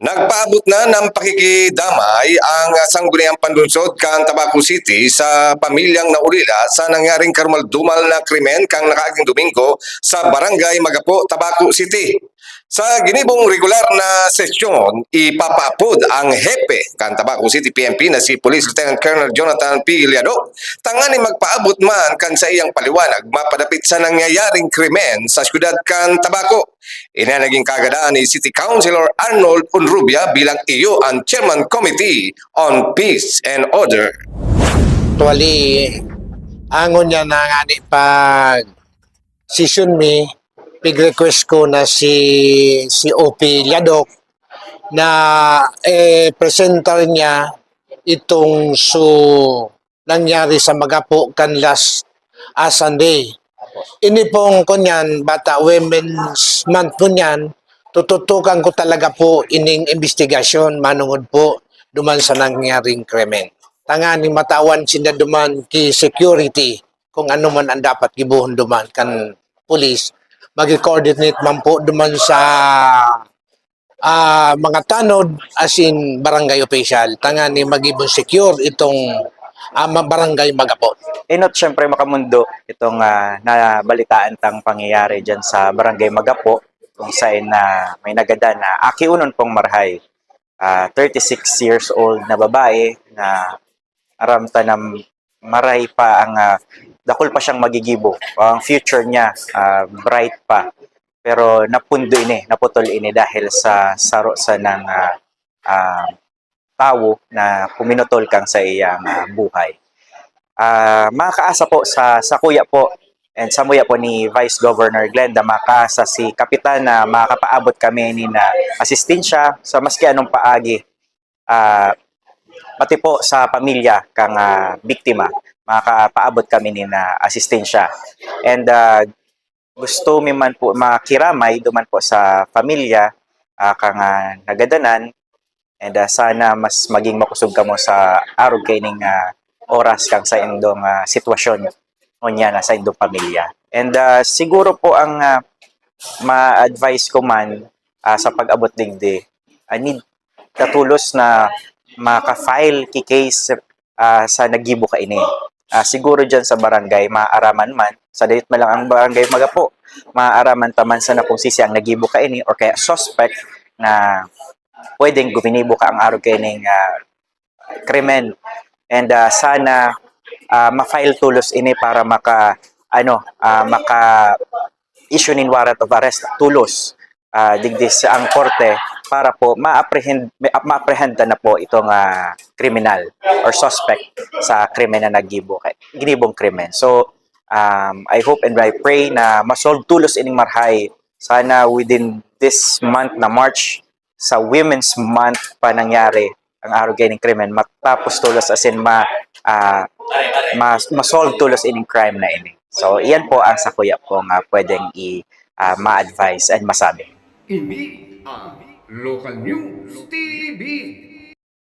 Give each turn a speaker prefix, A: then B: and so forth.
A: Nagpaabot na ng pakikidamay ang Sangguniang Panlunsod kan Tabaco City sa pamilyang naulila sa nangyaring karumaldumal na krimen kang nakaaging Domingo sa Barangay Magapo, Tabaco City. Sa ginibong regular na sesyon, ipapaapod ang hepe kan Tabaco City PNP na si Police Lieutenant Colonel Jonathan P. Iliado. Tangani magpaabot man kan sa iyang paliwanag mapadapit sa nangyayaring krimen sa siyudad kan Tabaco. Ina naging kagadaan ni City Councilor Arnold Unrubia bilang iyo ang Chairman Committee on Peace and Order.
B: Actually, angon niya na nga ni pag session me, pig-request ko na si OP Liadok na presenter niya itong nangyari sa Magapo kan last Sunday. Ini pong kunyan, Bata Women's Month po niyan, tututukan ko talaga po ining investigasyon manungod po duman sa nangyaring krimen. Tangani matawan sila duman ki security kung ano man ang dapat gibuhon duman kan police. Mag-coordinate man po duman sa mga tanod as in barangay official. Tangani magibon secure itong barangay Magapo.
C: Inot syempre makamundo itong nabalitaan tang pangyayari dyan sa Barangay Magapo kung saan may nagada na akiunon pong marhay. 36 years old na babae na aramta na maray pa ang dakol pa siyang magigibo. Ang future niya bright pa. Pero naputol ini dahil sa saro sa ng tao na puminutol kang sa iyang buhay. Makaasa po sa kuya po and sa muya po ni Vice Governor Glenda, makaasa si Kapitan na makapaabot kami ni na asistensya sa maski anong paagi, pati po sa pamilya kang biktima, makapaabot kami ni na asistensya. And gusto mi man po makiramay duman po sa pamilya kang nagadanan, and sana mas maging makusog ka mo sa arog kaining oras kang sa indong sitwasyon niya na sa indong pamilya. And siguro po ang ma-advise ko man sa pag-abot digdi, I need katulos na maka-file ki case sa nagibo ka ini. Siguro dyan sa barangay, maaaraman man, sa dayot man lang ang barangay Magapo, maaaraman taman sa na kung sisi ang nagibo ka ini or kaya suspect na pwedeng guminibo ka ang arog kaining krimen. And sana ma-file tulos ini para maka issue nin warrant of arrest tulos digdis ang korte para po ma-apprehend na po itong kriminal or suspect sa krimen na ginibong krimen. So I hope and I pray na ma-solve tulos ining marhay sana within this month na March, sa Women's Month pa nangyari ang araw gaining krimen, matapos tulos as in ma-solve tulos ining crime na ini. So iyan po ang sa kuya po nga pwedeng ma-advise and masabi.
D: Ini ang Local News TV.